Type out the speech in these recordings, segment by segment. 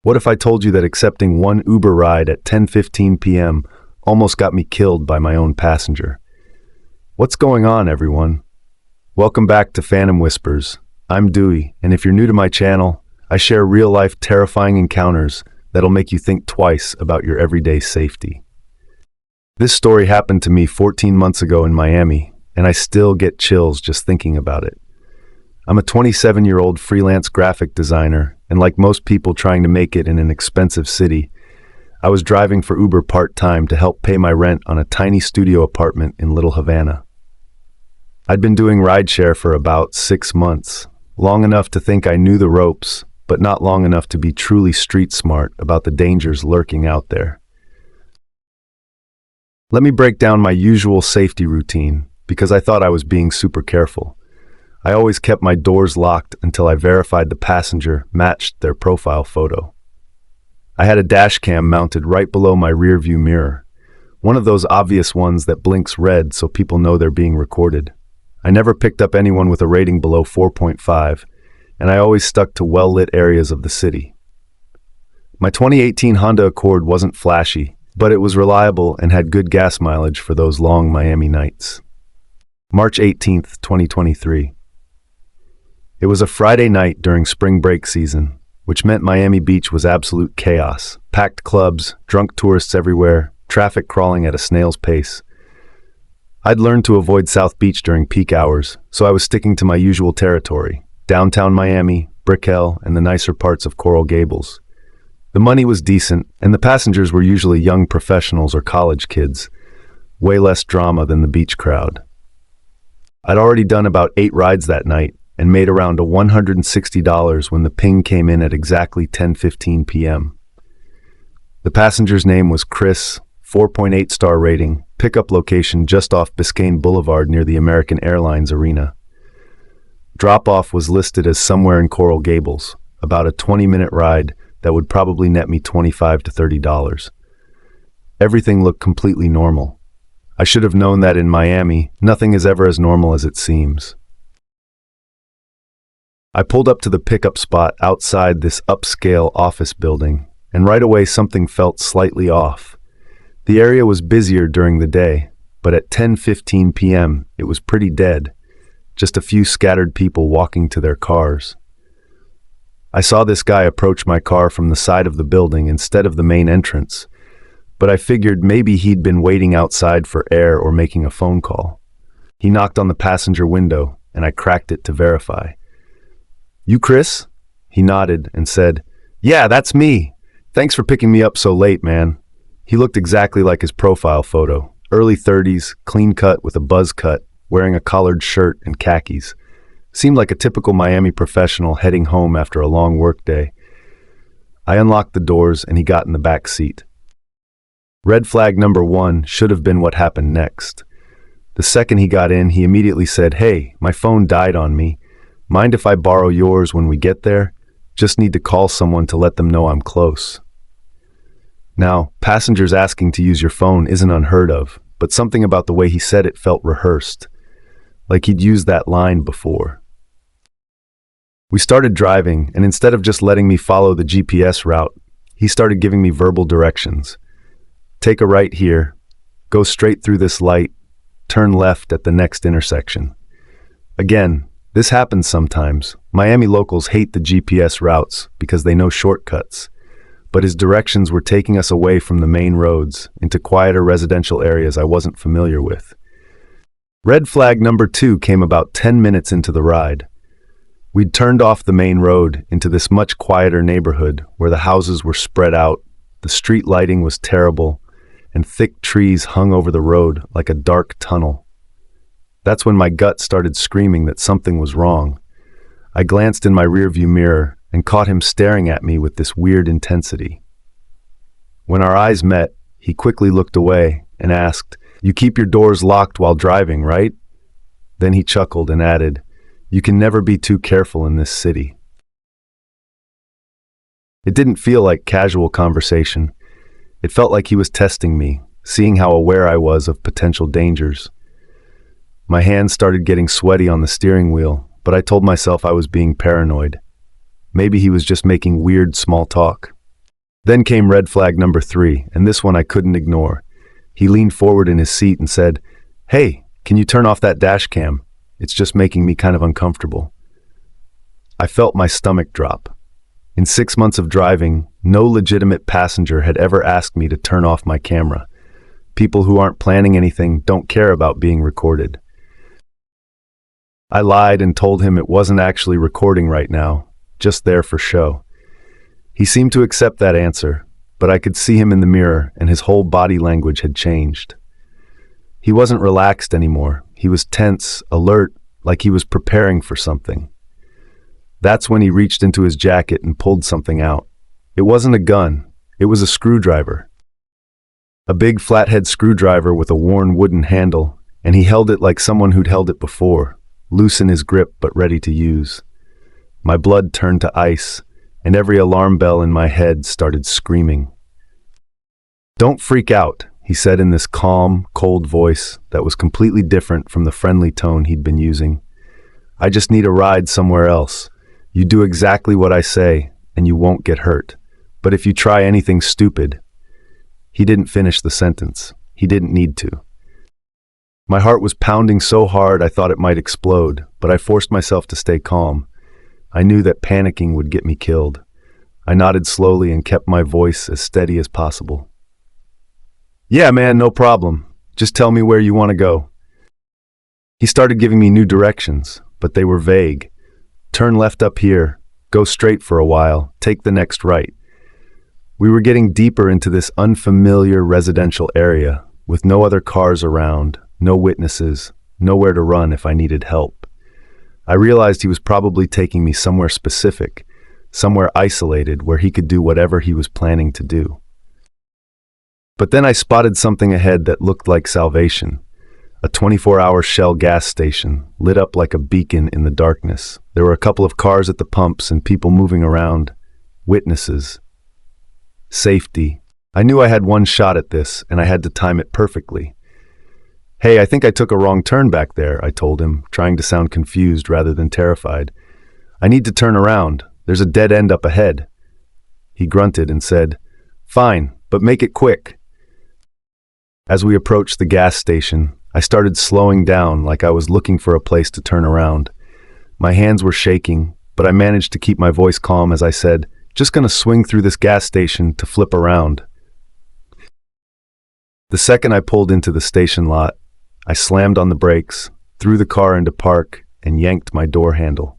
What if I told you that accepting one Uber ride at 10:15 p.m. almost got me killed by my own passenger? What's going on, everyone? Welcome back to Phantom Whispers. I'm Dewey, and if you're new to my channel, I share real-life terrifying encounters that'll make you think twice about your everyday safety. This story happened to me 14 months ago in Miami, and I still get chills just thinking about it. I'm a 27-year-old freelance graphic designer, and like most people trying to make it in an expensive city, I was driving for Uber part-time to help pay my rent on a tiny studio apartment in Little Havana. I'd been doing rideshare for about 6 months, long enough to think I knew the ropes, but not long enough to be truly street smart about the dangers lurking out there. Let me break down my usual safety routine, because I thought I was being super careful. I always kept my doors locked until I verified the passenger matched their profile photo. I had a dash cam mounted right below my rearview mirror, one of those obvious ones that blinks red so people know they're being recorded. I never picked up anyone with a rating below 4.5, and I always stuck to well-lit areas of the city. My 2018 Honda Accord wasn't flashy, but it was reliable and had good gas mileage for those long Miami nights. March 18th, 2023. It was a Friday night during spring break season, which meant Miami Beach was absolute chaos. Packed clubs, drunk tourists everywhere, traffic crawling at a snail's pace. I'd learned to avoid South Beach during peak hours, so I was sticking to my usual territory: downtown Miami, Brickell, and the nicer parts of Coral Gables. The money was decent, and the passengers were usually young professionals or college kids, way less drama than the beach crowd. I'd already done about 8 rides that night, and made around $160 when the ping came in at exactly 10:15 p.m. The passenger's name was Chris, 4.8 star rating, pickup location just off Biscayne Boulevard near the American Airlines Arena. Drop-off was listed as somewhere in Coral Gables, about a 20-minute ride that would probably net me $25 to $30. Everything looked completely normal. I should have known that in Miami, nothing is ever as normal as it seems. I pulled up to the pickup spot outside this upscale office building, and right away something felt slightly off. The area was busier during the day, but at 10:15 p.m. it was pretty dead, just a few scattered people walking to their cars. I saw this guy approach my car from the side of the building instead of the main entrance, but I figured maybe he'd been waiting outside for air or making a phone call. He knocked on the passenger window, and I cracked it to verify. "You Chris?" He nodded and said, "Yeah, that's me. Thanks for picking me up so late, man." He looked exactly like his profile photo, early 30s, clean cut with a buzz cut, wearing a collared shirt and khakis. Seemed like a typical Miami professional heading home after a long workday. I unlocked the doors and he got in the back seat. Red flag number 1 should have been what happened next. The second he got in, he immediately said, "Hey, my phone died on me. Mind if I borrow yours when we get there? Just need to call someone to let them know I'm close." Now, passengers asking to use your phone isn't unheard of, but something about the way he said it felt rehearsed, like he'd used that line before. We started driving, and instead of just letting me follow the GPS route, he started giving me verbal directions. "Take a right here, go straight through this light, turn left at the next intersection." Again, this happens sometimes. Miami locals hate the GPS routes because they know shortcuts, but his directions were taking us away from the main roads into quieter residential areas I wasn't familiar with. Red flag number 2 came about 10 minutes into the ride. We'd turned off the main road into this much quieter neighborhood where the houses were spread out, the street lighting was terrible, and thick trees hung over the road like a dark tunnel. That's when my gut started screaming that something was wrong. I glanced in my rearview mirror and caught him staring at me with this weird intensity. When our eyes met, he quickly looked away and asked, "You keep your doors locked while driving, right?" Then he chuckled and added, "You can never be too careful in this city." It didn't feel like casual conversation. It felt like he was testing me, seeing how aware I was of potential dangers. My hands started getting sweaty on the steering wheel, but I told myself I was being paranoid. Maybe he was just making weird small talk. Then came red flag number 3, and this one I couldn't ignore. He leaned forward in his seat and said, "Hey, can you turn off that dash cam? It's just making me kind of uncomfortable." I felt my stomach drop. In 6 months of driving, no legitimate passenger had ever asked me to turn off my camera. People who aren't planning anything don't care about being recorded. I lied and told him it wasn't actually recording right now, just there for show. He seemed to accept that answer, but I could see him in the mirror and his whole body language had changed. He wasn't relaxed anymore. He was tense, alert, like he was preparing for something. That's when he reached into his jacket and pulled something out. It wasn't a gun, it was a screwdriver. A big flathead screwdriver with a worn wooden handle, and he held it like someone who'd held it before, loose in his grip but ready to use. My blood turned to ice, and every alarm bell in my head started screaming. "Don't freak out," he said in this calm, cold voice that was completely different from the friendly tone he'd been using. "I just need a ride somewhere else. You do exactly what I say, and you won't get hurt. But if you try anything stupid..." He didn't finish the sentence. He didn't need to. My heart was pounding so hard I thought it might explode, but I forced myself to stay calm. I knew that panicking would get me killed. I nodded slowly and kept my voice as steady as possible. "Yeah, man, no problem. Just tell me where you want to go." He started giving me new directions, but they were vague. "Turn left up here, go straight for a while, take the next right." We were getting deeper into this unfamiliar residential area, with no other cars around, no witnesses, nowhere to run if I needed help. I realized he was probably taking me somewhere specific, somewhere isolated where he could do whatever he was planning to do. But then I spotted something ahead that looked like salvation. A 24-hour Shell gas station, lit up like a beacon in the darkness. There were a couple of cars at the pumps and people moving around. Witnesses. Safety. I knew I had one shot at this, and I had to time it perfectly. "Hey, I think I took a wrong turn back there," I told him, trying to sound confused rather than terrified. "I need to turn around. There's a dead end up ahead." He grunted and said, "Fine, but make it quick." As we approached the gas station, I started slowing down like I was looking for a place to turn around. My hands were shaking, but I managed to keep my voice calm as I said, "Just gonna swing through this gas station to flip around." The second I pulled into the station lot, I slammed on the brakes, threw the car into park, and yanked my door handle.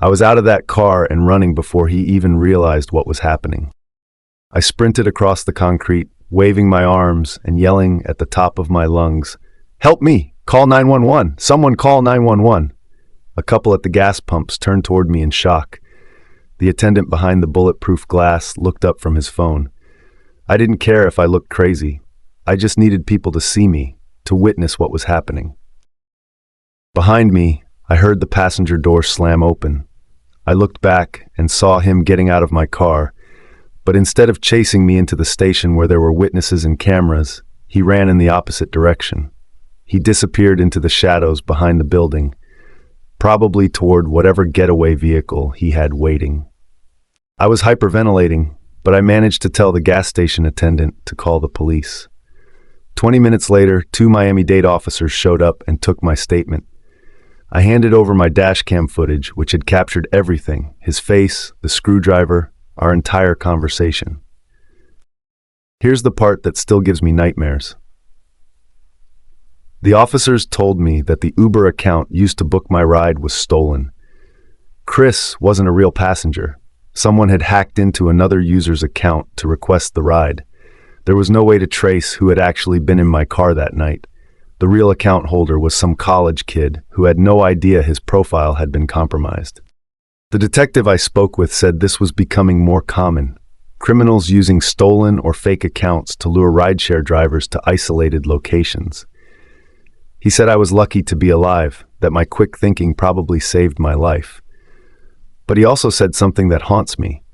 I was out of that car and running before he even realized what was happening. I sprinted across the concrete, waving my arms and yelling at the top of my lungs, "Help me! Call 911! Someone call 911!" A couple at the gas pumps turned toward me in shock. The attendant behind the bulletproof glass looked up from his phone. I didn't care if I looked crazy. I just needed people to see me, to witness what was happening. Behind me, I heard the passenger door slam open. I looked back and saw him getting out of my car, but instead of chasing me into the station where there were witnesses and cameras, he ran in the opposite direction. He disappeared into the shadows behind the building, probably toward whatever getaway vehicle he had waiting. I was hyperventilating, but I managed to tell the gas station attendant to call the police. 20 minutes later, 2 Miami-Dade officers showed up and took my statement. I handed over my dash cam footage, which had captured everything: his face, the screwdriver, our entire conversation. Here's the part that still gives me nightmares. The officers told me that the Uber account used to book my ride was stolen. Chris wasn't a real passenger. Someone had hacked into another user's account to request the ride. There was no way to trace who had actually been in my car that night. The real account holder was some college kid who had no idea his profile had been compromised. The detective I spoke with said this was becoming more common. Criminals using stolen or fake accounts to lure rideshare drivers to isolated locations. He said I was lucky to be alive, that my quick thinking probably saved my life. But he also said something that haunts me.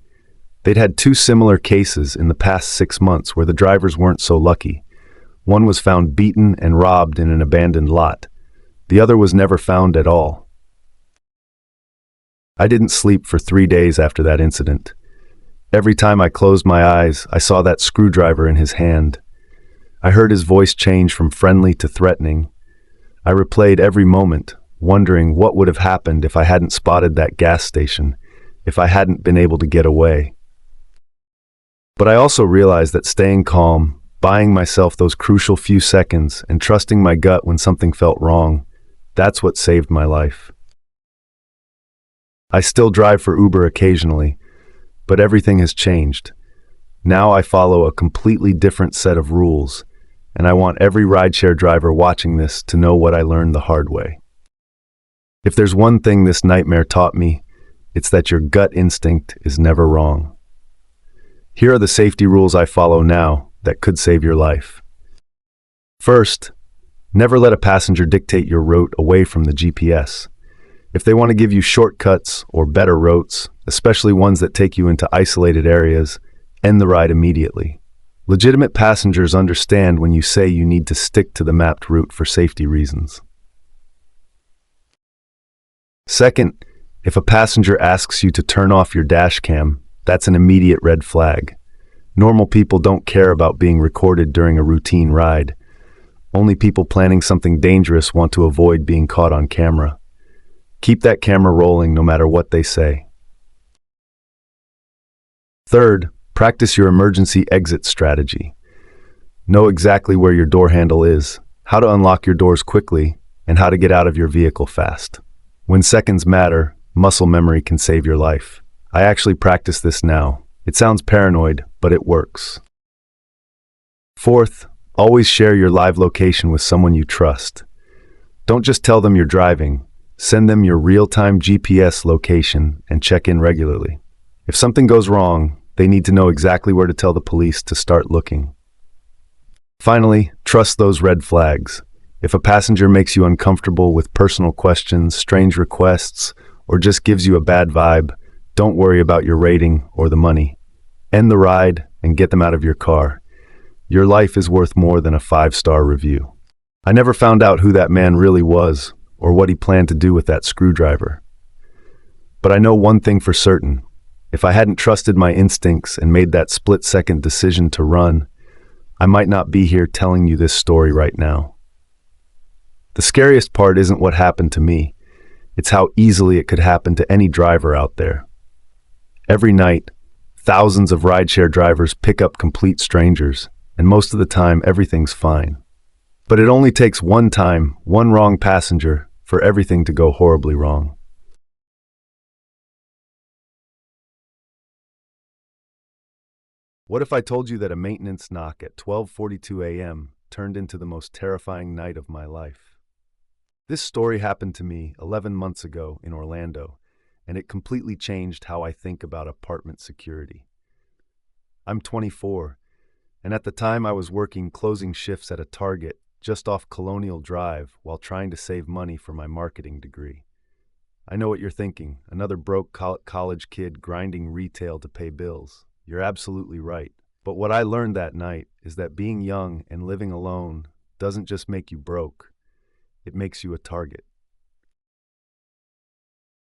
They'd had 2 similar cases in the past 6 months where the drivers weren't so lucky. One was found beaten and robbed in an abandoned lot. The other was never found at all. I didn't sleep for 3 days after that incident. Every time I closed my eyes, I saw that screwdriver in his hand. I heard his voice change from friendly to threatening. I replayed every moment, wondering what would have happened if I hadn't spotted that gas station, if I hadn't been able to get away. But I also realized that staying calm, buying myself those crucial few seconds, and trusting my gut when something felt wrong, that's what saved my life. I still drive for Uber occasionally, but everything has changed. Now I follow a completely different set of rules, and I want every rideshare driver watching this to know what I learned the hard way. If there's one thing this nightmare taught me, it's that your gut instinct is never wrong. Here are the safety rules I follow now that could save your life. First, never let a passenger dictate your route away from the GPS. If they want to give you shortcuts or better routes, especially ones that take you into isolated areas, end the ride immediately. Legitimate passengers understand when you say you need to stick to the mapped route for safety reasons. Second, if a passenger asks you to turn off your dash cam, that's an immediate red flag. Normal people don't care about being recorded during a routine ride. Only people planning something dangerous want to avoid being caught on camera. Keep that camera rolling no matter what they say. Third, practice your emergency exit strategy. Know exactly where your door handle is, how to unlock your doors quickly, and how to get out of your vehicle fast. When seconds matter, muscle memory can save your life. I actually practice this now. It sounds paranoid, but it works. Fourth, always share your live location with someone you trust. Don't just tell them you're driving. Send them your real-time GPS location and check in regularly. If something goes wrong, they need to know exactly where to tell the police to start looking. Finally, trust those red flags. If a passenger makes you uncomfortable with personal questions, strange requests, or just gives you a bad vibe, don't worry about your rating or the money. End the ride and get them out of your car. Your life is worth more than a 5-star review. I never found out who that man really was or what he planned to do with that screwdriver. But I know one thing for certain. If I hadn't trusted my instincts and made that split-second decision to run, I might not be here telling you this story right now. The scariest part isn't what happened to me. It's how easily it could happen to any driver out there. Every night, thousands of rideshare drivers pick up complete strangers, and most of the time everything's fine. But it only takes one time, one wrong passenger, for everything to go horribly wrong. What if I told you that a maintenance knock at 12:42 a.m. turned into the most terrifying night of my life? This story happened to me 11 months ago in Orlando, and it completely changed how I think about apartment security. I'm 24, and at the time I was working closing shifts at a Target just off Colonial Drive while trying to save money for my marketing degree. I know what you're thinking, another broke college kid grinding retail to pay bills. You're absolutely right. But what I learned that night is that being young and living alone doesn't just make you broke, it makes you a target.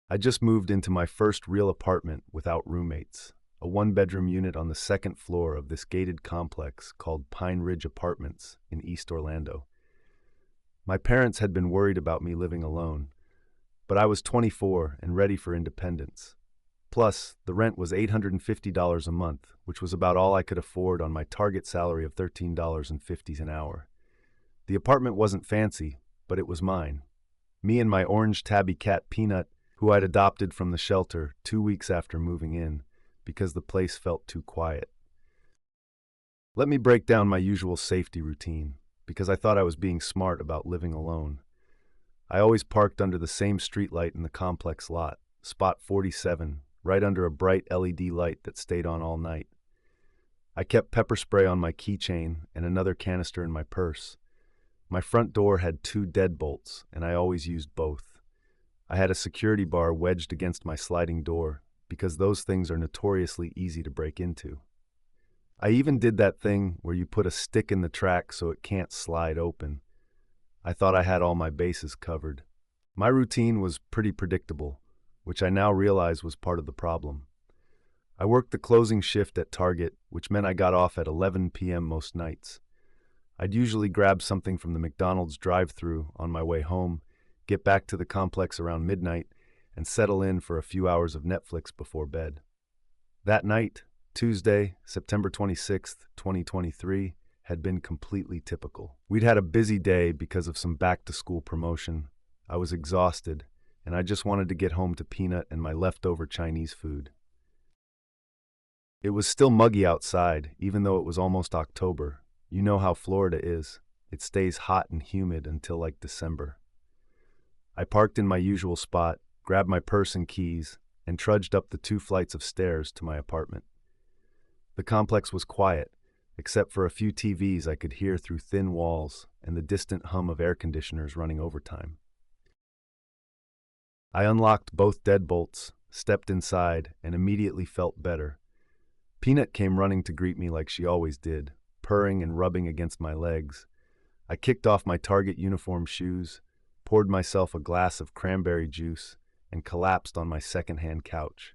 I just moved into my first real apartment without roommates, a one-bedroom unit on the second floor of this gated complex called Pine Ridge Apartments in East Orlando. My parents had been worried about me living alone, but I was 24 and ready for independence. Plus, the rent was $850 a month, which was about all I could afford on my target salary of $13.50 an hour. The apartment wasn't fancy, but it was mine. Me and my orange tabby cat Peanut, who I'd adopted from the shelter 2 weeks after moving in, because the place felt too quiet. Let me break down my usual safety routine, because I thought I was being smart about living alone. I always parked under the same streetlight in the complex lot, spot 47, right under a bright LED light that stayed on all night. I kept pepper spray on my keychain and another canister in my purse. My front door had 2 deadbolts, and I always used both. I had a security bar wedged against my sliding door, because those things are notoriously easy to break into. I even did that thing where you put a stick in the track so it can't slide open. I thought I had all my bases covered. My routine was pretty predictable, which I now realize was part of the problem. I worked the closing shift at Target, which meant I got off at 11 p.m. most nights. I'd usually grab something from the McDonald's drive-thru on my way home, get back to the complex around midnight, and settle in for a few hours of Netflix before bed. That night, Tuesday, September 26th, 2023, had been completely typical. We'd had a busy day because of some back-to-school promotion. I was exhausted, and I just wanted to get home to Peanut and my leftover Chinese food. It was still muggy outside, even though it was almost October. You know how Florida is. It stays hot and humid until like December. I parked in my usual spot, grabbed my purse and keys, and trudged up the 2 flights of stairs to my apartment. The complex was quiet, except for a few TVs I could hear through thin walls and the distant hum of air conditioners running overtime. I unlocked both deadbolts, stepped inside, and immediately felt better. Peanut came running to greet me like she always did, purring and rubbing against my legs. I kicked off my Target uniform shoes, poured myself a glass of cranberry juice, and collapsed on my second-hand couch.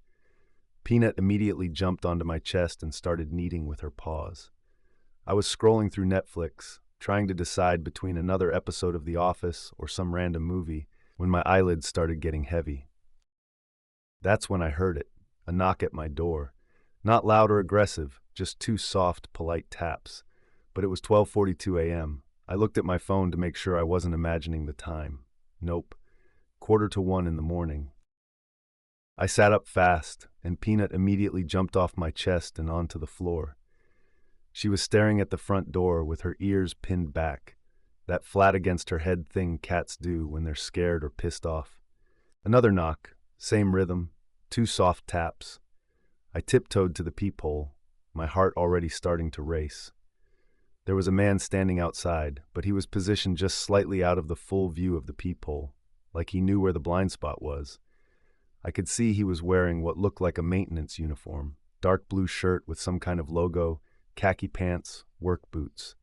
Peanut immediately jumped onto my chest and started kneading with her paws. I was scrolling through Netflix, trying to decide between another episode of The Office or some random movie, when my eyelids started getting heavy. That's when I heard it, a knock at my door. Not loud or aggressive, just 2 soft, polite taps. But it was 12:42 a.m. I looked at my phone to make sure I wasn't imagining the time. Nope. 1:45 in the morning. I sat up fast, and Peanut immediately jumped off my chest and onto the floor. She was staring at the front door with her ears pinned back, that flat against her head thing cats do when they're scared or pissed off. Another knock, same rhythm, 2 soft taps. I tiptoed to the peephole, my heart already starting to race. There was a man standing outside, but he was positioned just slightly out of the full view of the peephole, like he knew where the blind spot was. I could see he was wearing what looked like a maintenance uniform, dark blue shirt with some kind of logo, khaki pants, work boots.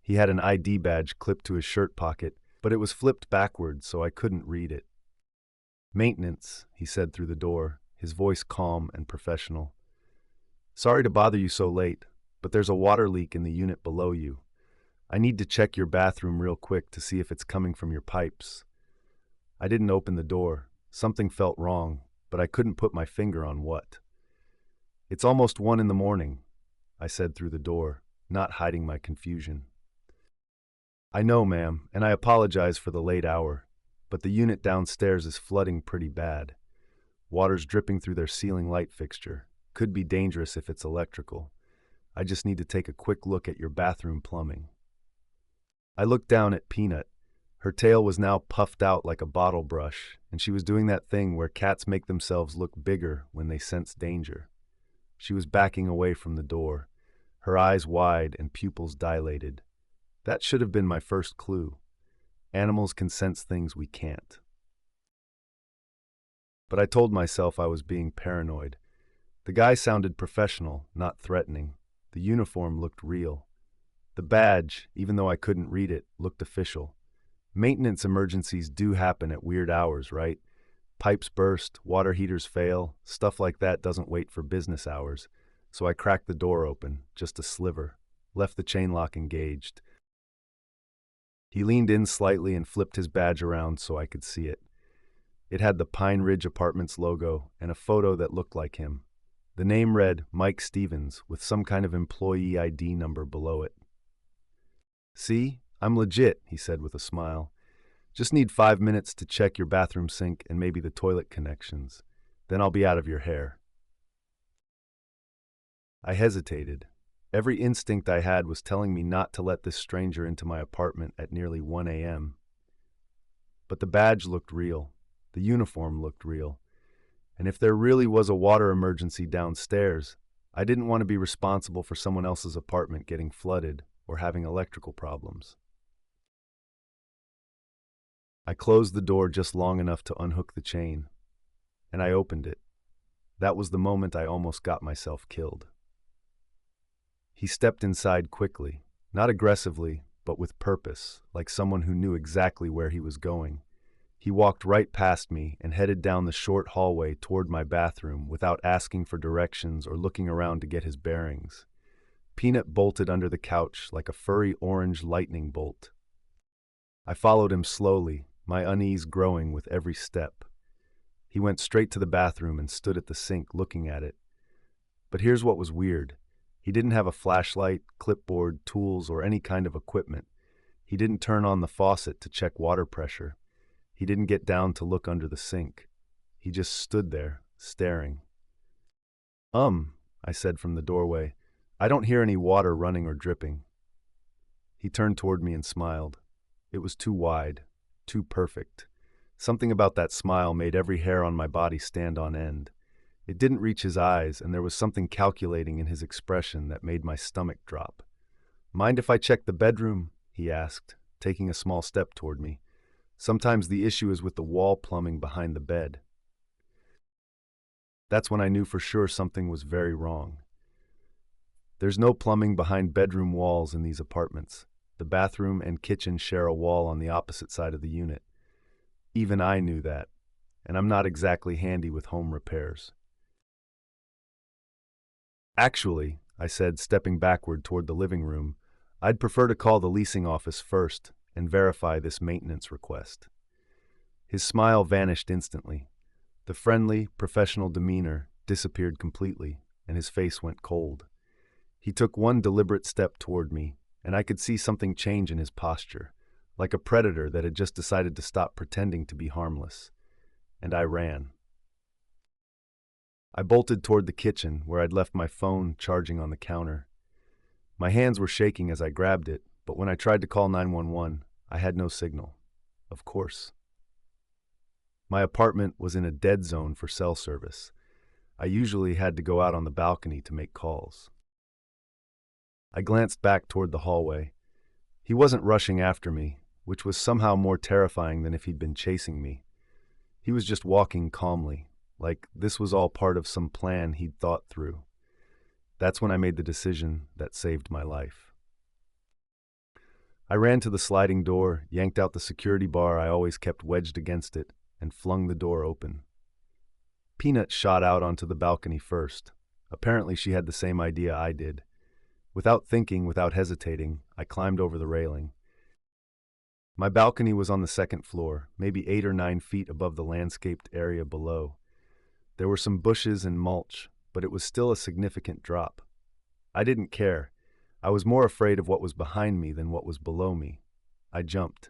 He had an ID badge clipped to his shirt pocket, but it was flipped backwards so I couldn't read it. "Maintenance," he said through the door, his voice calm and professional. "Sorry to bother you so late, but there's a water leak in the unit below you. I need to check your bathroom real quick to see if it's coming from your pipes." I didn't open the door. Something felt wrong, but I couldn't put my finger on what. "It's almost 1 in the morning," I said through the door, not hiding my confusion. "I know, ma'am, and I apologize for the late hour, but the unit downstairs is flooding pretty bad. Water's dripping through their ceiling light fixture. Could be dangerous if it's electrical. I just need to take a quick look at your bathroom plumbing." I looked down at Peanut. Her tail was now puffed out like a bottle brush, and she was doing that thing where cats make themselves look bigger when they sense danger. She was backing away from the door, her eyes wide and pupils dilated. That should have been my first clue. Animals can sense things we can't. But I told myself I was being paranoid. The guy sounded professional, not threatening. The uniform looked real. The badge, even though I couldn't read it, looked official. Maintenance emergencies do happen at weird hours, right? Pipes burst, water heaters fail, stuff like that doesn't wait for business hours. So I cracked the door open, just a sliver, left the chain lock engaged. He leaned in slightly and flipped his badge around so I could see it. It had the Pine Ridge Apartments logo and a photo that looked like him. The name read Mike Stevens with some kind of employee ID number below it. "See, I'm legit," he said with a smile. "Just need 5 minutes to check your bathroom sink and maybe the toilet connections. Then I'll be out of your hair." I hesitated. Every instinct I had was telling me not to let this stranger into my apartment at nearly 1 a.m. But the badge looked real. The uniform looked real. And if there really was a water emergency downstairs, I didn't want to be responsible for someone else's apartment getting flooded or having electrical problems. I closed the door just long enough to unhook the chain, and I opened it. That was the moment I almost got myself killed. He stepped inside quickly, not aggressively, but with purpose, like someone who knew exactly where he was going. He walked right past me and headed down the short hallway toward my bathroom without asking for directions or looking around to get his bearings. Peanut bolted under the couch like a furry orange lightning bolt. I followed him slowly, my unease growing with every step. He went straight to the bathroom and stood at the sink looking at it. But here's what was weird. He didn't have a flashlight, clipboard, tools, or any kind of equipment. He didn't turn on the faucet to check water pressure. He didn't get down to look under the sink. He just stood there, staring. I said from the doorway. I don't hear any water running or dripping. He turned toward me and smiled. It was too wide, too perfect. Something about that smile made every hair on my body stand on end. It didn't reach his eyes, and there was something calculating in his expression that made my stomach drop. Mind if I check the bedroom? He asked, taking a small step toward me. Sometimes the issue is with the wall plumbing behind the bed. That's when I knew for sure something was very wrong. There's no plumbing behind bedroom walls in these apartments. The bathroom and kitchen share a wall on the opposite side of the unit. Even I knew that, and I'm not exactly handy with home repairs. Actually, I said, stepping backward toward the living room, I'd prefer to call the leasing office first and verify this maintenance request. His smile vanished instantly. The friendly, professional demeanor disappeared completely, and his face went cold. He took one deliberate step toward me, and I could see something change in his posture, like a predator that had just decided to stop pretending to be harmless. And I ran. I bolted toward the kitchen, where I'd left my phone charging on the counter. My hands were shaking as I grabbed it, but when I tried to call 911, I had no signal. Of course. My apartment was in a dead zone for cell service. I usually had to go out on the balcony to make calls. I glanced back toward the hallway. He wasn't rushing after me, which was somehow more terrifying than if he'd been chasing me. He was just walking calmly, like this was all part of some plan he'd thought through. That's when I made the decision that saved my life. I ran to the sliding door, yanked out the security bar I always kept wedged against it, and flung the door open. Peanut shot out onto the balcony first. Apparently she had the same idea I did. Without thinking, without hesitating, I climbed over the railing. My balcony was on the second floor, maybe 8 or 9 feet above the landscaped area below. There were some bushes and mulch, but it was still a significant drop. I didn't care. I was more afraid of what was behind me than what was below me. I jumped.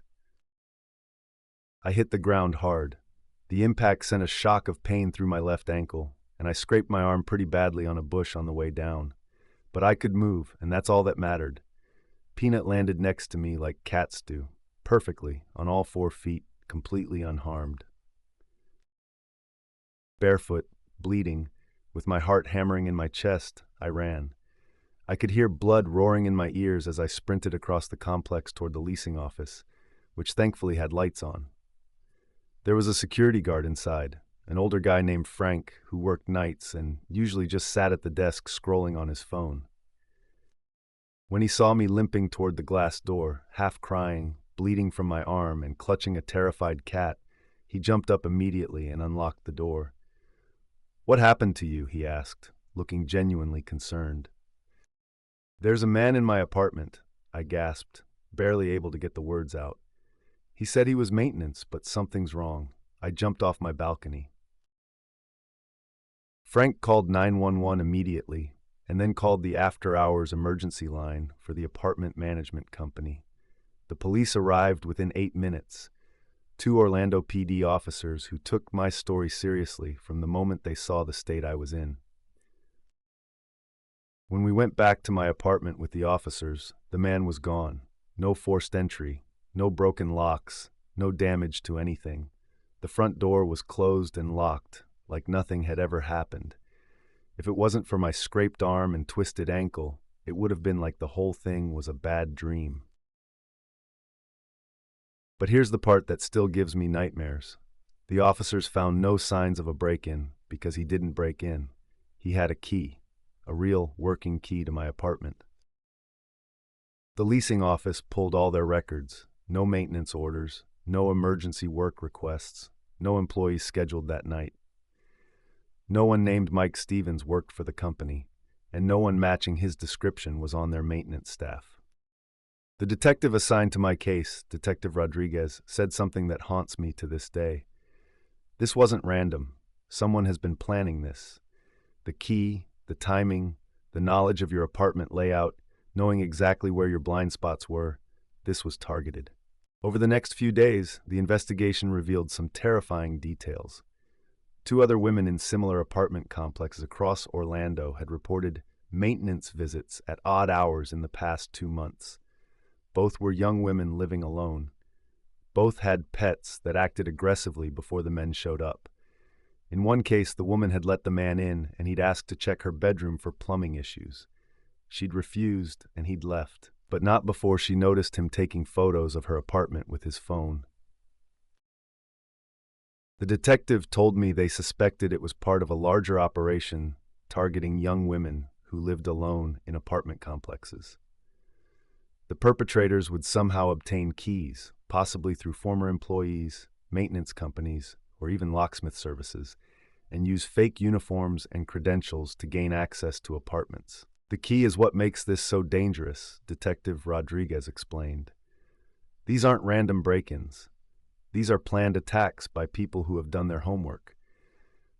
I hit the ground hard. The impact sent a shock of pain through my left ankle, and I scraped my arm pretty badly on a bush on the way down. But I could move, and that's all that mattered. Peanut landed next to me like cats do, perfectly, on all 4 feet, completely unharmed. Barefoot, bleeding, with my heart hammering in my chest, I ran. I could hear blood roaring in my ears as I sprinted across the complex toward the leasing office, which thankfully had lights on. There was a security guard inside, an older guy named Frank who worked nights and usually just sat at the desk scrolling on his phone. When he saw me limping toward the glass door, half crying, bleeding from my arm, and clutching a terrified cat, he jumped up immediately and unlocked the door. "What happened to you?" he asked, looking genuinely concerned. "There's a man in my apartment," I gasped, barely able to get the words out. "He said he was maintenance, but something's wrong." I jumped off my balcony. Frank called 911 immediately, and then called the after-hours emergency line for the apartment management company. The police arrived within 8 minutes. 2 Orlando PD officers who took my story seriously from the moment they saw the state I was in. When we went back to my apartment with the officers, the man was gone. No forced entry, no broken locks, no damage to anything. The front door was closed and locked, like nothing had ever happened. If it wasn't for my scraped arm and twisted ankle, it would have been like the whole thing was a bad dream. But here's the part that still gives me nightmares. The officers found no signs of a break-in because he didn't break in. He had a key, a real working key to my apartment. The leasing office pulled all their records, no maintenance orders, no emergency work requests, no employees scheduled that night. No one named Mike Stevens worked for the company, and no one matching his description was on their maintenance staff. The detective assigned to my case, Detective Rodriguez, said something that haunts me to this day. This wasn't random. Someone has been planning this. The key, the timing, the knowledge of your apartment layout, knowing exactly where your blind spots were, this was targeted. Over the next few days, the investigation revealed some terrifying details. Two other women in similar apartment complexes across Orlando had reported maintenance visits at odd hours in the past 2 months. Both were young women living alone. Both had pets that acted aggressively before the men showed up. In one case, the woman had let the man in and he'd asked to check her bedroom for plumbing issues. She'd refused and he'd left, but not before she noticed him taking photos of her apartment with his phone. The detective told me they suspected it was part of a larger operation targeting young women who lived alone in apartment complexes. The perpetrators would somehow obtain keys, possibly through former employees, maintenance companies, or even locksmith services, and use fake uniforms and credentials to gain access to apartments. The key is what makes this so dangerous, Detective Rodriguez explained. These aren't random break-ins. These are planned attacks by people who have done their homework.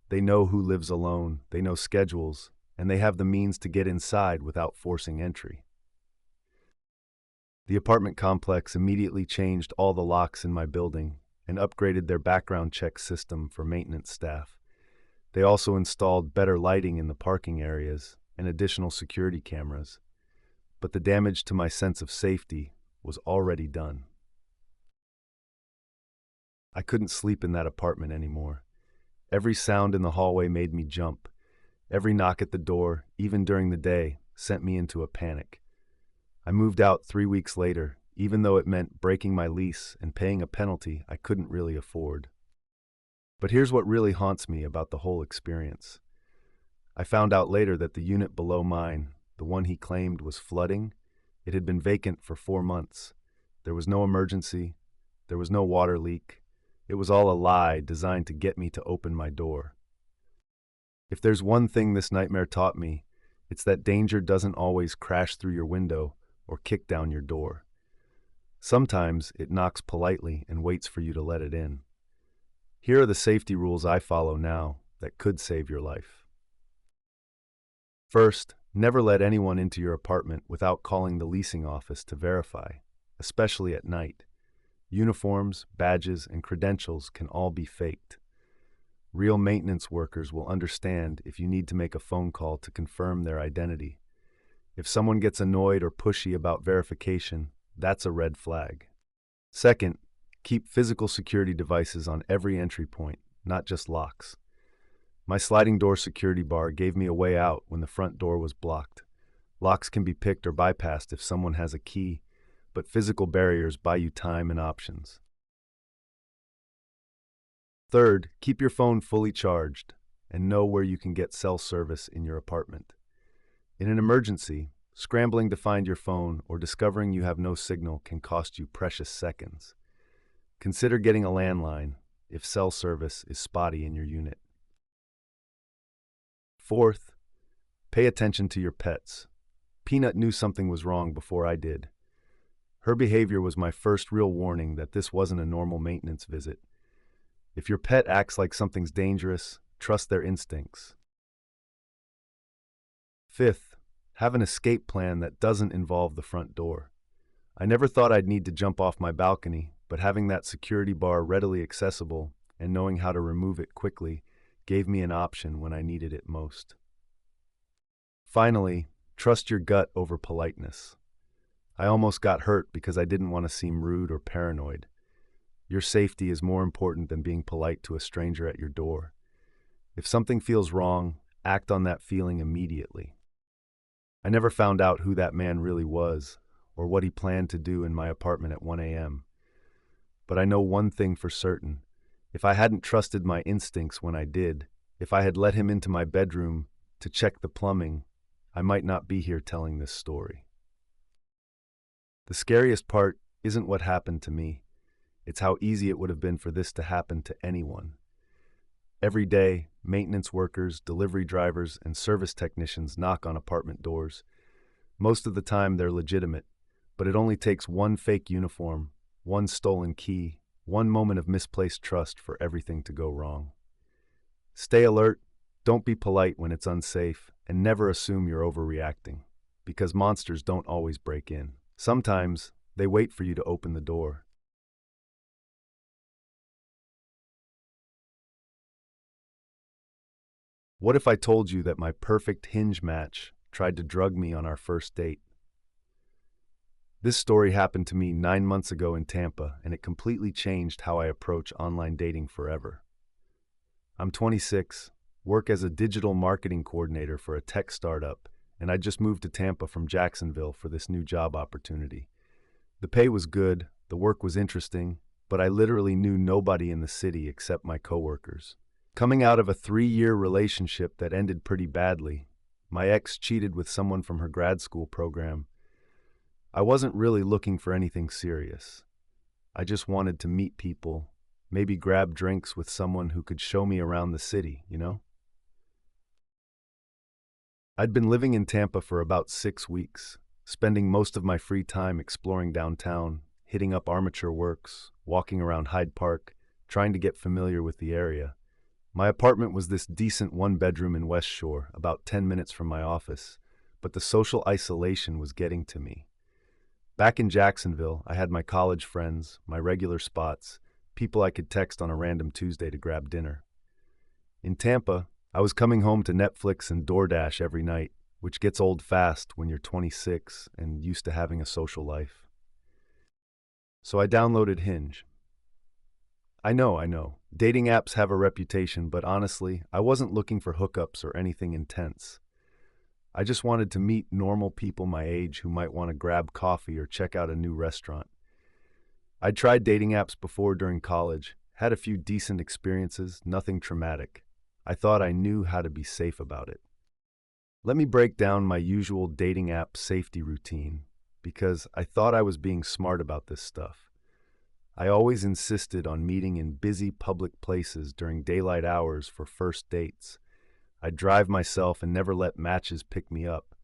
They know who lives alone, they know schedules, and they have the means to get inside without forcing entry. The apartment complex immediately changed all the locks in my building and upgraded their background check system for maintenance staff. They also installed better lighting in the parking areas and additional security cameras. But the damage to my sense of safety was already done. I couldn't sleep in that apartment anymore. Every sound in the hallway made me jump. Every knock at the door, even during the day, sent me into a panic. I moved out 3 weeks later, even though it meant breaking my lease and paying a penalty I couldn't really afford. But here's what really haunts me about the whole experience. I found out later that the unit below mine, the one he claimed was flooding, it had been vacant for 4 months. There was no emergency. There was no water leak. It was all a lie designed to get me to open my door. If there's one thing this nightmare taught me, it's that danger doesn't always crash through your window or kick down your door. Sometimes it knocks politely and waits for you to let it in. Here are the safety rules I follow now that could save your life. First, never let anyone into your apartment without calling the leasing office to verify, especially at night. Uniforms, badges, and credentials can all be faked. Real maintenance workers will understand if you need to make a phone call to confirm their identity. If someone gets annoyed or pushy about verification, that's a red flag. Second, keep physical security devices on every entry point, not just locks. My sliding door security bar gave me a way out when the front door was blocked. Locks can be picked or bypassed if someone has a key, but physical barriers buy you time and options. Third, keep your phone fully charged and know where you can get cell service in your apartment. In an emergency, scrambling to find your phone or discovering you have no signal can cost you precious seconds. Consider getting a landline if cell service is spotty in your unit. Fourth, pay attention to your pets. Peanut knew something was wrong before I did. Her behavior was my first real warning that this wasn't a normal maintenance visit. If your pet acts like something's dangerous, trust their instincts. Fifth, have an escape plan that doesn't involve the front door. I never thought I'd need to jump off my balcony, but having that security bar readily accessible and knowing how to remove it quickly gave me an option when I needed it most. Finally, trust your gut over politeness. I almost got hurt because I didn't want to seem rude or paranoid. Your safety is more important than being polite to a stranger at your door. If something feels wrong, act on that feeling immediately. I never found out who that man really was or what he planned to do in my apartment at 1 a.m. But I know one thing for certain. If I hadn't trusted my instincts when I did, if I had let him into my bedroom to check the plumbing, I might not be here telling this story. The scariest part isn't what happened to me. It's how easy it would have been for this to happen to anyone. Every day, maintenance workers, delivery drivers, and service technicians knock on apartment doors. Most of the time, they're legitimate, but it only takes one fake uniform, one stolen key, one moment of misplaced trust for everything to go wrong. Stay alert, don't be polite when it's unsafe, and never assume you're overreacting, because monsters don't always break in. Sometimes, they wait for you to open the door. What if I told you that my perfect Hinge match tried to drug me on our first date? This story happened to me 9 months ago in Tampa, and it completely changed how I approach online dating forever. I'm 26, work as a digital marketing coordinator for a tech startup, and I just moved to Tampa from Jacksonville for this new job opportunity. The pay was good, the work was interesting, but I literally knew nobody in the city except my coworkers. Coming out of a 3-year relationship that ended pretty badly, my ex cheated with someone from her grad school program. I wasn't really looking for anything serious. I just wanted to meet people, maybe grab drinks with someone who could show me around the city, you know? I'd been living in Tampa for about 6 weeks, spending most of my free time exploring downtown, hitting up Armature Works, walking around Hyde Park, trying to get familiar with the area. My apartment was this decent one-bedroom in West Shore, about 10 minutes from my office, but the social isolation was getting to me. Back in Jacksonville, I had my college friends, my regular spots, people I could text on a random Tuesday to grab dinner. In Tampa, I was coming home to Netflix and DoorDash every night, which gets old fast when you're 26 and used to having a social life. So I downloaded Hinge. I know. Dating apps have a reputation, but honestly, I wasn't looking for hookups or anything intense. I just wanted to meet normal people my age who might want to grab coffee or check out a new restaurant. I'd tried dating apps before during college, had a few decent experiences, nothing traumatic. I thought I knew how to be safe about it. Let me break down my usual dating app safety routine, because I thought I was being smart about this stuff. I always insisted on meeting in busy public places during daylight hours for first dates. I'd drive myself and never let matches pick me up.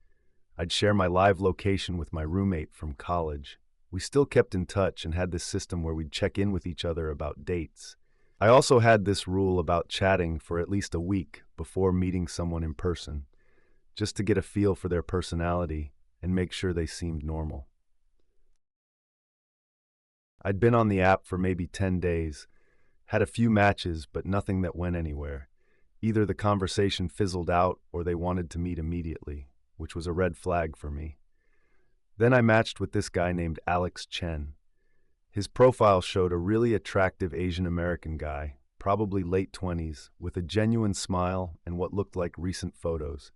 I'd share my live location with my roommate from college. We still kept in touch and had this system where we'd check in with each other about dates. I also had this rule about chatting for at least a week before meeting someone in person, just to get a feel for their personality and make sure they seemed normal. I'd been on the app for maybe 10 days, had a few matches, but nothing that went anywhere. Either the conversation fizzled out or they wanted to meet immediately, which was a red flag for me. Then I matched with this guy named Alex Chen. His profile showed a really attractive Asian American guy, probably late 20s, with a genuine smile and what looked like recent photos.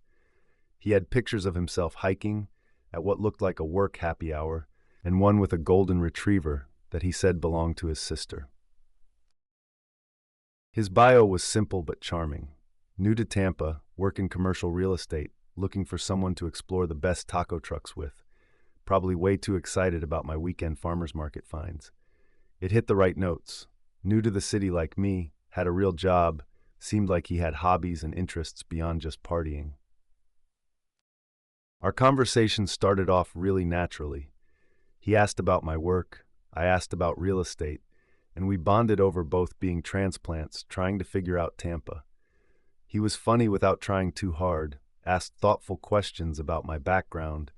He had pictures of himself hiking, at what looked like a work happy hour, and one with a golden retriever that he said belonged to his sister. His bio was simple but charming. New to Tampa, work in commercial real estate, looking for someone to explore the best taco trucks with. Probably way too excited about my weekend farmers market finds. It hit the right notes. New to the city like me, had a real job, seemed like he had hobbies and interests beyond just partying. Our conversation started off really naturally. He asked about my work, I asked about real estate, and we bonded over both being transplants, trying to figure out Tampa. He was funny without trying too hard, asked thoughtful questions about my background,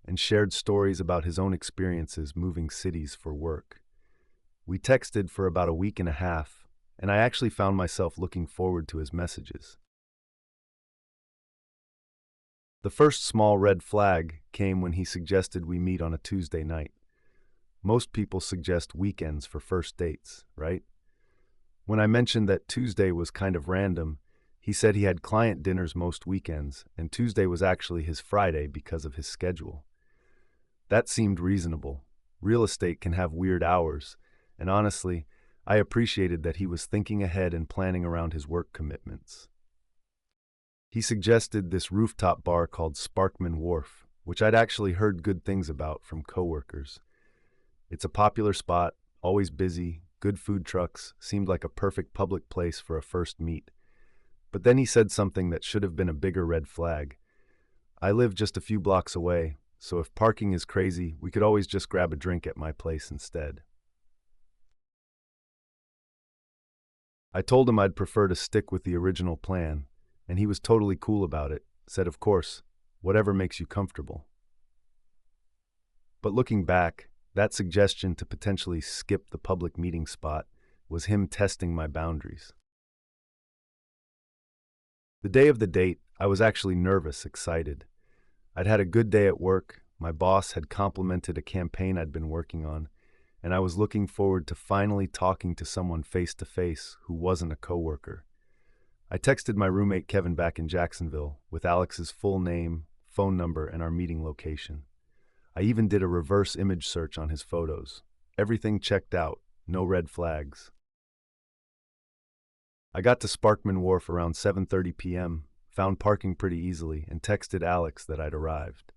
and shared stories about his own experiences moving cities for work. We texted for about a week and a half, and I actually found myself looking forward to his messages. The first small red flag came when he suggested we meet on a Tuesday night. Most people suggest weekends for first dates, right? When I mentioned that Tuesday was kind of random, he said he had client dinners most weekends, and Tuesday was actually his Friday because of his schedule. That seemed reasonable. Real estate can have weird hours, and honestly, I appreciated that he was thinking ahead and planning around his work commitments. He suggested this rooftop bar called Sparkman Wharf, which I'd actually heard good things about from coworkers. It's a popular spot, always busy, good food trucks, seemed like a perfect public place for a first meet. But then he said something that should have been a bigger red flag. I live just a few blocks away, so if parking is crazy, we could always just grab a drink at my place instead. I told him I'd prefer to stick with the original plan, and he was totally cool about it, said, of course, whatever makes you comfortable. But looking back, that suggestion to potentially skip the public meeting spot was him testing my boundaries. The day of the date, I was actually nervous, excited. I'd had a good day at work, my boss had complimented a campaign I'd been working on, and I was looking forward to finally talking to someone face to face who wasn't a coworker. I texted my roommate Kevin back in Jacksonville with Alex's full name, phone number, and our meeting location. I even did a reverse image search on his photos. Everything checked out, no red flags. I got to Sparkman Wharf around 7:30 p.m., found parking pretty easily, and texted Alex that I'd arrived.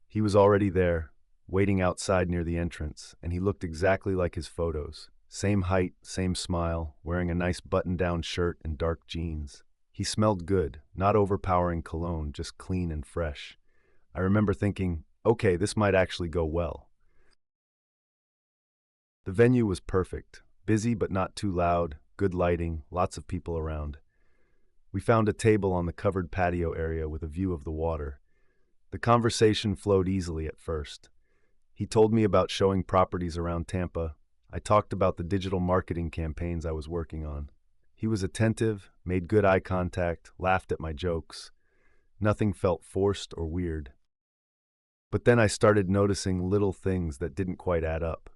He was already there, waiting outside near the entrance, and he looked exactly like his photos. Same height, same smile, wearing a nice button-down shirt and dark jeans. He smelled good, not overpowering cologne, just clean and fresh. I remember thinking, okay, this might actually go well. The venue was perfect, busy but not too loud, good lighting, lots of people around. We found a table on the covered patio area with a view of the water. The conversation flowed easily at first. He told me about showing properties around Tampa. I talked about the digital marketing campaigns I was working on. He was attentive, made good eye contact, laughed at my jokes. Nothing felt forced or weird. But then I started noticing little things that didn't quite add up.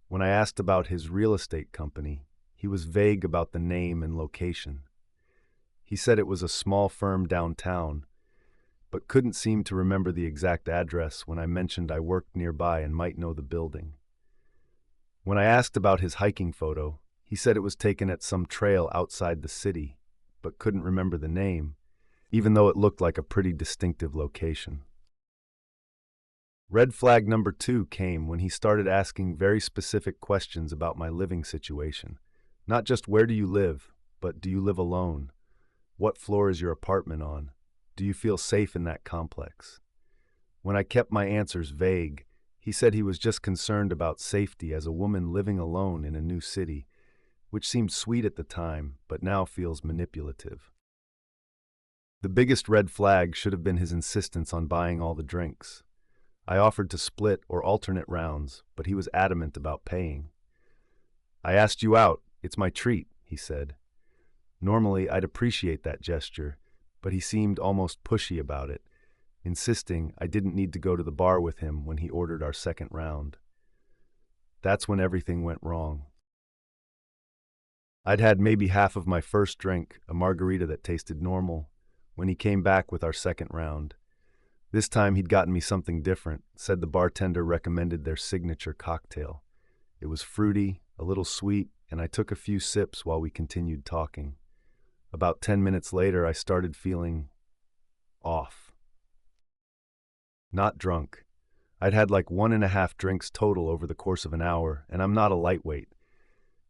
When I asked about his real estate company, he was vague about the name and location. He said it was a small firm downtown, but couldn't seem to remember the exact address when I mentioned I worked nearby and might know the building. When I asked about his hiking photo, he said it was taken at some trail outside the city, but couldn't remember the name, even though it looked like a pretty distinctive location. Red flag number 2 came when he started asking very specific questions about my living situation. Not just where do you live, but do you live alone? What floor is your apartment on? Do you feel safe in that complex? When I kept my answers vague, he said he was just concerned about safety as a woman living alone in a new city, which seemed sweet at the time, but now feels manipulative. The biggest red flag should have been his insistence on buying all the drinks. I offered to split or alternate rounds, but he was adamant about paying. I asked you out. It's my treat, he said. Normally, I'd appreciate that gesture, but he seemed almost pushy about it, insisting I didn't need to go to the bar with him when he ordered our second round. That's when everything went wrong. I'd had maybe half of my first drink, a margarita that tasted normal, when he came back with our second round. This time he'd gotten me something different, said the bartender recommended their signature cocktail. It was fruity, a little sweet, and I took a few sips while we continued talking. About 10 minutes later, I started feeling off. Not drunk. I'd had like 1.5 drinks total over the course of an hour, and I'm not a lightweight.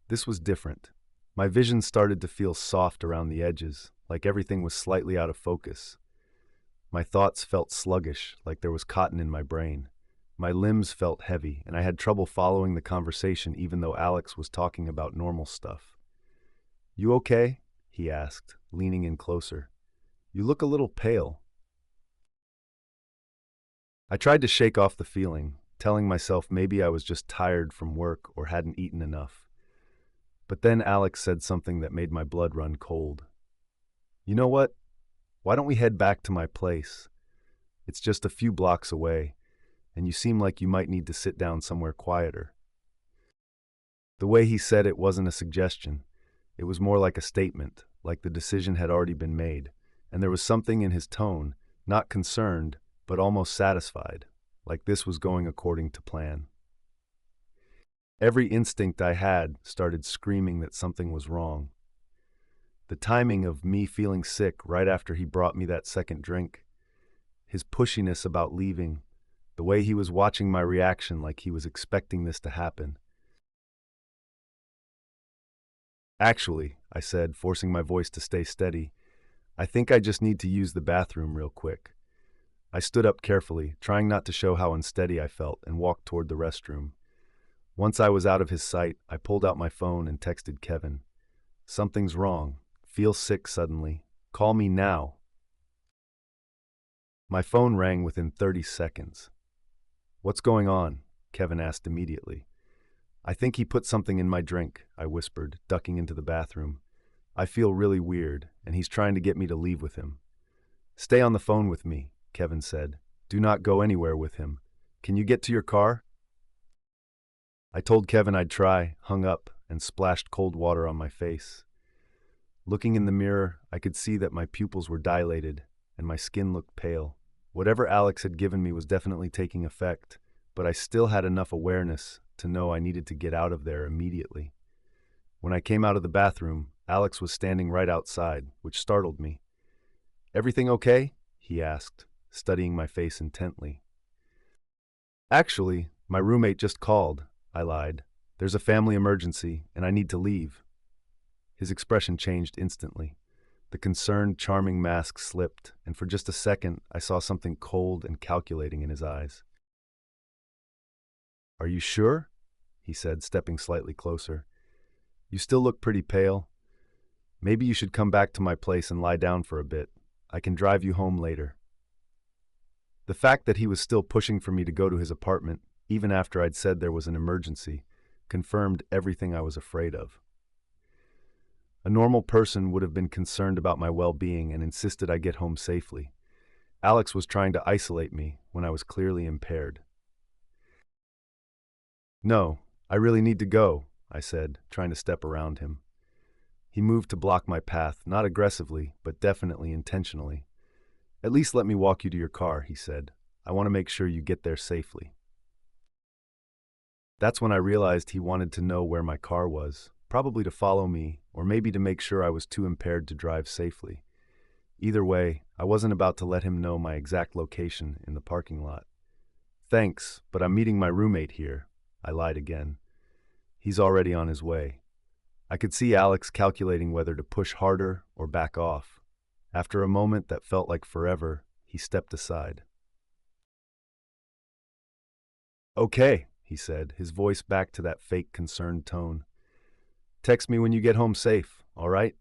This was different. My vision started to feel soft around the edges, like everything was slightly out of focus. My thoughts felt sluggish, like there was cotton in my brain. My limbs felt heavy, and I had trouble following the conversation even though Alex was talking about normal stuff. "You okay?" he asked, leaning in closer. "You look a little pale." I tried to shake off the feeling, telling myself maybe I was just tired from work or hadn't eaten enough. But then Alex said something that made my blood run cold. "You know what? Why don't we head back to my place? It's just a few blocks away, and you seem like you might need to sit down somewhere quieter." The way he said it wasn't a suggestion. It was more like a statement, like the decision had already been made, and there was something in his tone, not concerned, but almost satisfied, like this was going according to plan. Every instinct I had started screaming that something was wrong. The timing of me feeling sick right after he brought me that second drink, his pushiness about leaving, the way he was watching my reaction like he was expecting this to happen. Actually, I said, forcing my voice to stay steady, I think I just need to use the bathroom real quick. I stood up carefully, trying not to show how unsteady I felt, and walked toward the restroom. Once I was out of his sight, I pulled out my phone and texted Kevin. Something's wrong. Feel sick suddenly. Call me now. My phone rang within 30 seconds. What's going on? Kevin asked immediately. I think he put something in my drink, I whispered, ducking into the bathroom. I feel really weird, and he's trying to get me to leave with him. Stay on the phone with me, Kevin said. Do not go anywhere with him. Can you get to your car? I told Kevin I'd try, hung up, and splashed cold water on my face. Looking in the mirror, I could see that my pupils were dilated, and my skin looked pale. Whatever Alex had given me was definitely taking effect, but I still had enough awareness to know I needed to get out of there immediately. When I came out of the bathroom, Alex was standing right outside, which startled me. Everything okay? He asked, studying my face intently. Actually, my roommate just called, I lied. There's a family emergency, and I need to leave. His expression changed instantly. The concerned, charming mask slipped, and for just a second, I saw something cold and calculating in his eyes. Are you sure? He said, stepping slightly closer. You still look pretty pale. Maybe you should come back to my place and lie down for a bit. I can drive you home later. The fact that he was still pushing for me to go to his apartment, even after I'd said there was an emergency, confirmed everything I was afraid of. A normal person would have been concerned about my well-being and insisted I get home safely. Alex was trying to isolate me when I was clearly impaired. No, I really need to go, I said, trying to step around him. He moved to block my path, not aggressively, but definitely intentionally. At least let me walk you to your car, he said. I want to make sure you get there safely. That's when I realized he wanted to know where my car was, probably to follow me, or maybe to make sure I was too impaired to drive safely. Either way, I wasn't about to let him know my exact location in the parking lot. Thanks, but I'm meeting my roommate here, I lied again. He's already on his way. I could see Alex calculating whether to push harder or back off. After a moment that felt like forever, he stepped aside. Okay, he said, his voice back to that fake concerned tone. Text me when you get home safe, all right?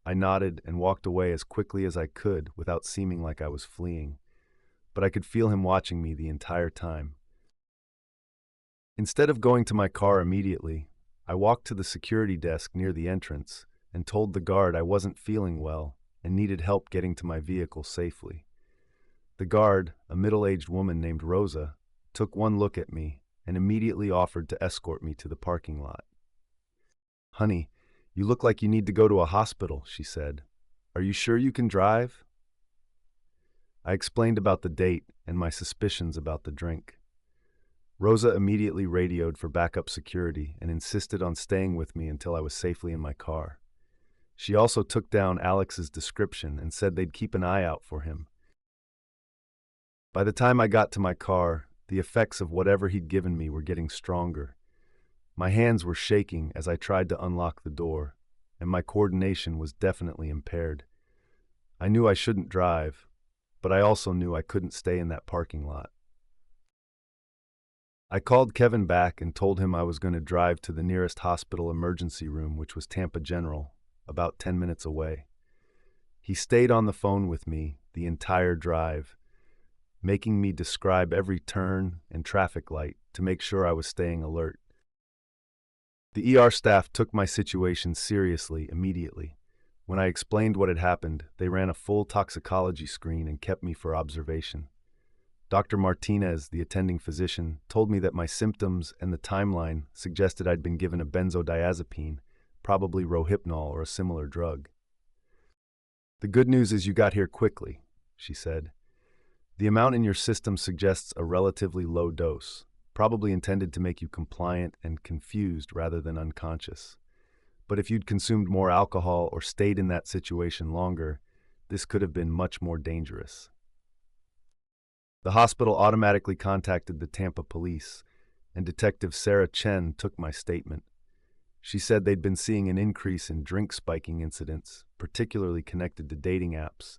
I nodded and walked away as quickly as I could without seeming like I was fleeing. But I could feel him watching me the entire time. Instead of going to my car immediately, I walked to the security desk near the entrance and told the guard I wasn't feeling well and needed help getting to my vehicle safely. The guard, a middle-aged woman named Rosa, took one look at me and immediately offered to escort me to the parking lot. Honey, you look like you need to go to a hospital, she said. Are you sure you can drive? I explained about the date and my suspicions about the drink. Rosa immediately radioed for backup security and insisted on staying with me until I was safely in my car. She also took down Alex's description and said they'd keep an eye out for him. By the time I got to my car, the effects of whatever he'd given me were getting stronger. My hands were shaking as I tried to unlock the door, and my coordination was definitely impaired. I knew I shouldn't drive, but I also knew I couldn't stay in that parking lot. I called Kevin back and told him I was going to drive to the nearest hospital emergency room, which was Tampa General, about 10 minutes away. He stayed on the phone with me the entire drive, making me describe every turn and traffic light to make sure I was staying alert. The ER staff took my situation seriously immediately. When I explained what had happened, they ran a full toxicology screen and kept me for observation. Dr. Martinez, the attending physician, told me that my symptoms and the timeline suggested I'd been given a benzodiazepine, probably Rohypnol or a similar drug. The good news is you got here quickly, she said. The amount in your system suggests a relatively low dose, probably intended to make you compliant and confused rather than unconscious. But if you'd consumed more alcohol or stayed in that situation longer, this could have been much more dangerous. The hospital automatically contacted the Tampa police, and Detective Sarah Chen took my statement. She said they'd been seeing an increase in drink spiking incidents, particularly connected to dating apps,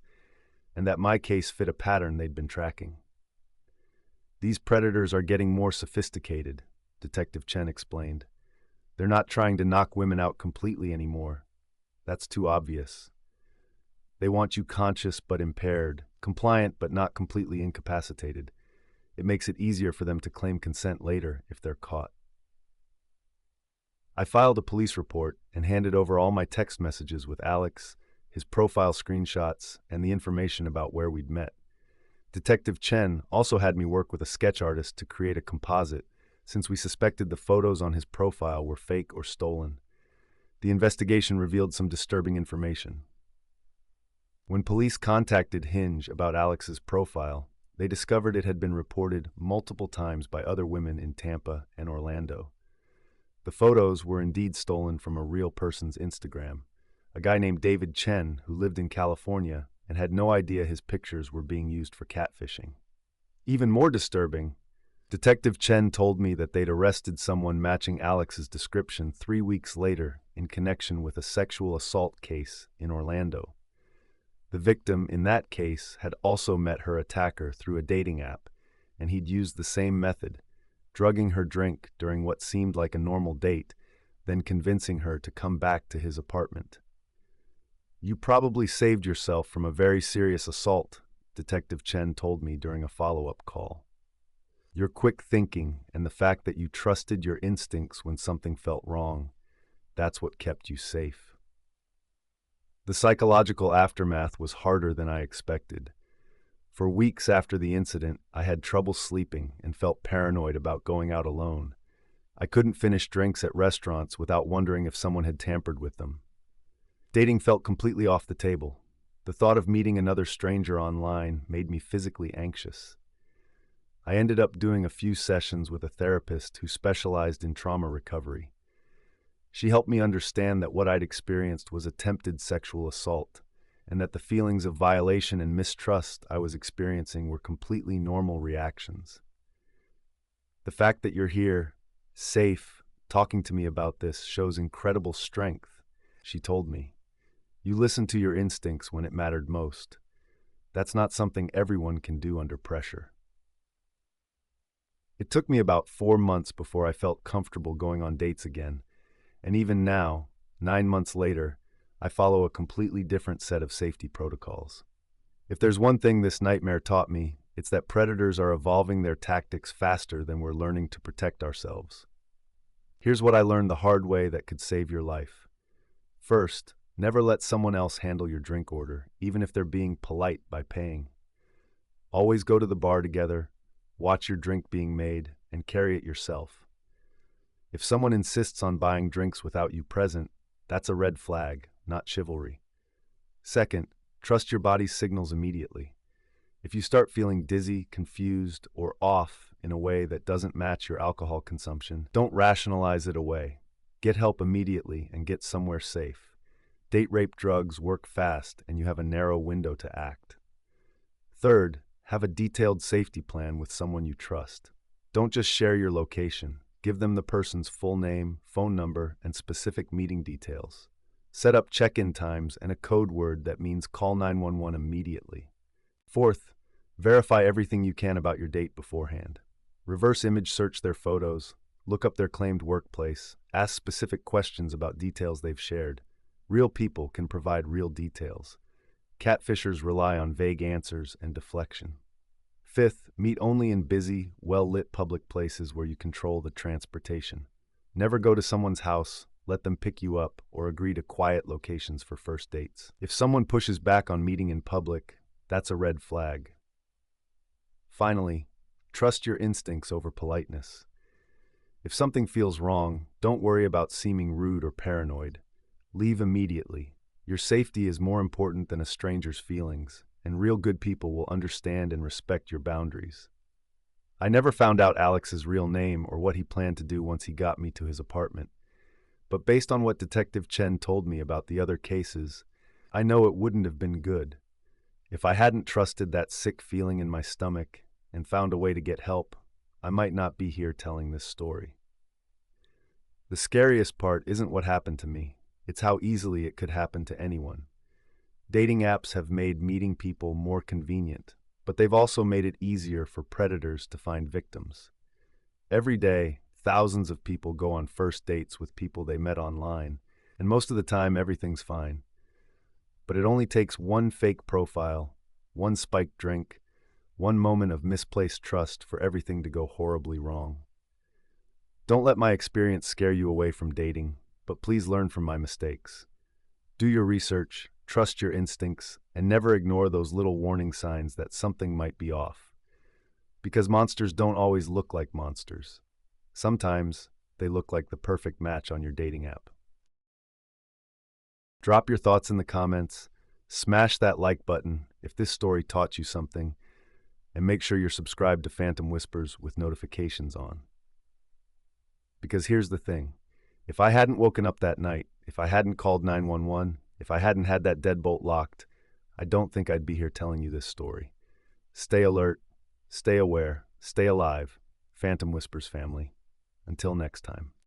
and that my case fit a pattern they'd been tracking. These predators are getting more sophisticated, Detective Chen explained. They're not trying to knock women out completely anymore. That's too obvious. They want you conscious but impaired, compliant but not completely incapacitated. It makes it easier for them to claim consent later if they're caught. I filed a police report and handed over all my text messages with Alex, his profile screenshots, and the information about where we'd met. Detective Chen also had me work with a sketch artist to create a composite, since we suspected the photos on his profile were fake or stolen. The investigation revealed some disturbing information. When police contacted Hinge about Alex's profile, they discovered it had been reported multiple times by other women in Tampa and Orlando. The photos were indeed stolen from a real person's Instagram, a guy named David Chen who lived in California and had no idea his pictures were being used for catfishing. Even more disturbing, Detective Chen told me that they'd arrested someone matching Alex's description 3 weeks later in connection with a sexual assault case in Orlando. The victim in that case had also met her attacker through a dating app, and he'd used the same method, drugging her drink during what seemed like a normal date, then convincing her to come back to his apartment. "You probably saved yourself from a very serious assault," Detective Chen told me during a follow-up call. "Your quick thinking and the fact that you trusted your instincts when something felt wrong, that's what kept you safe." The psychological aftermath was harder than I expected. For weeks after the incident, I had trouble sleeping and felt paranoid about going out alone. I couldn't finish drinks at restaurants without wondering if someone had tampered with them. Dating felt completely off the table. The thought of meeting another stranger online made me physically anxious. I ended up doing a few sessions with a therapist who specialized in trauma recovery. She helped me understand that what I'd experienced was attempted sexual assault, and that the feelings of violation and mistrust I was experiencing were completely normal reactions. "The fact that you're here, safe, talking to me about this shows incredible strength," she told me. "You listened to your instincts when it mattered most. That's not something everyone can do under pressure." It took me about 4 months before I felt comfortable going on dates again, and even now, 9 months later, I follow a completely different set of safety protocols. If there's one thing this nightmare taught me, it's that predators are evolving their tactics faster than we're learning to protect ourselves. Here's what I learned the hard way that could save your life. First, never let someone else handle your drink order, even if they're being polite by paying. Always go to the bar together, watch your drink being made, and carry it yourself. If someone insists on buying drinks without you present, that's a red flag, not chivalry. Second, trust your body's signals immediately. If you start feeling dizzy, confused, or off in a way that doesn't match your alcohol consumption, don't rationalize it away. Get help immediately and get somewhere safe. Date rape drugs work fast, and you have a narrow window to act. Third, have a detailed safety plan with someone you trust. Don't just share your location. Give them the person's full name, phone number, and specific meeting details. Set up check-in times and a code word that means call 911 immediately. Fourth, verify everything you can about your date beforehand. Reverse image search their photos, look up their claimed workplace, ask specific questions about details they've shared. Real people can provide real details. Catfishers rely on vague answers and deflection. Fifth, meet only in busy, well-lit public places where you control the transportation. Never go to someone's house, let them pick you up, or agree to quiet locations for first dates. If someone pushes back on meeting in public, that's a red flag. Finally, trust your instincts over politeness. If something feels wrong, don't worry about seeming rude or paranoid. Leave immediately. Your safety is more important than a stranger's feelings, and real good people will understand and respect your boundaries. I never found out Alex's real name or what he planned to do once he got me to his apartment. But based on what Detective Chen told me about the other cases, I know it wouldn't have been good. If I hadn't trusted that sick feeling in my stomach and found a way to get help, I might not be here telling this story. The scariest part isn't what happened to me, it's how easily it could happen to anyone. Dating apps have made meeting people more convenient, but they've also made it easier for predators to find victims. Every day, thousands of people go on first dates with people they met online, and most of the time everything's fine. But it only takes one fake profile, one spiked drink, one moment of misplaced trust for everything to go horribly wrong. Don't let my experience scare you away from dating, but please learn from my mistakes. Do your research, trust your instincts, and never ignore those little warning signs that something might be off. Because monsters don't always look like monsters. Sometimes they look like the perfect match on your dating app. Drop your thoughts in the comments, smash that like button if this story taught you something, and make sure you're subscribed to Phantom Whispers with notifications on. Because here's the thing, if I hadn't woken up that night, if I hadn't called 911, if I hadn't had that deadbolt locked, I don't think I'd be here telling you this story. Stay alert, stay aware, stay alive, Phantom Whispers family. Until next time.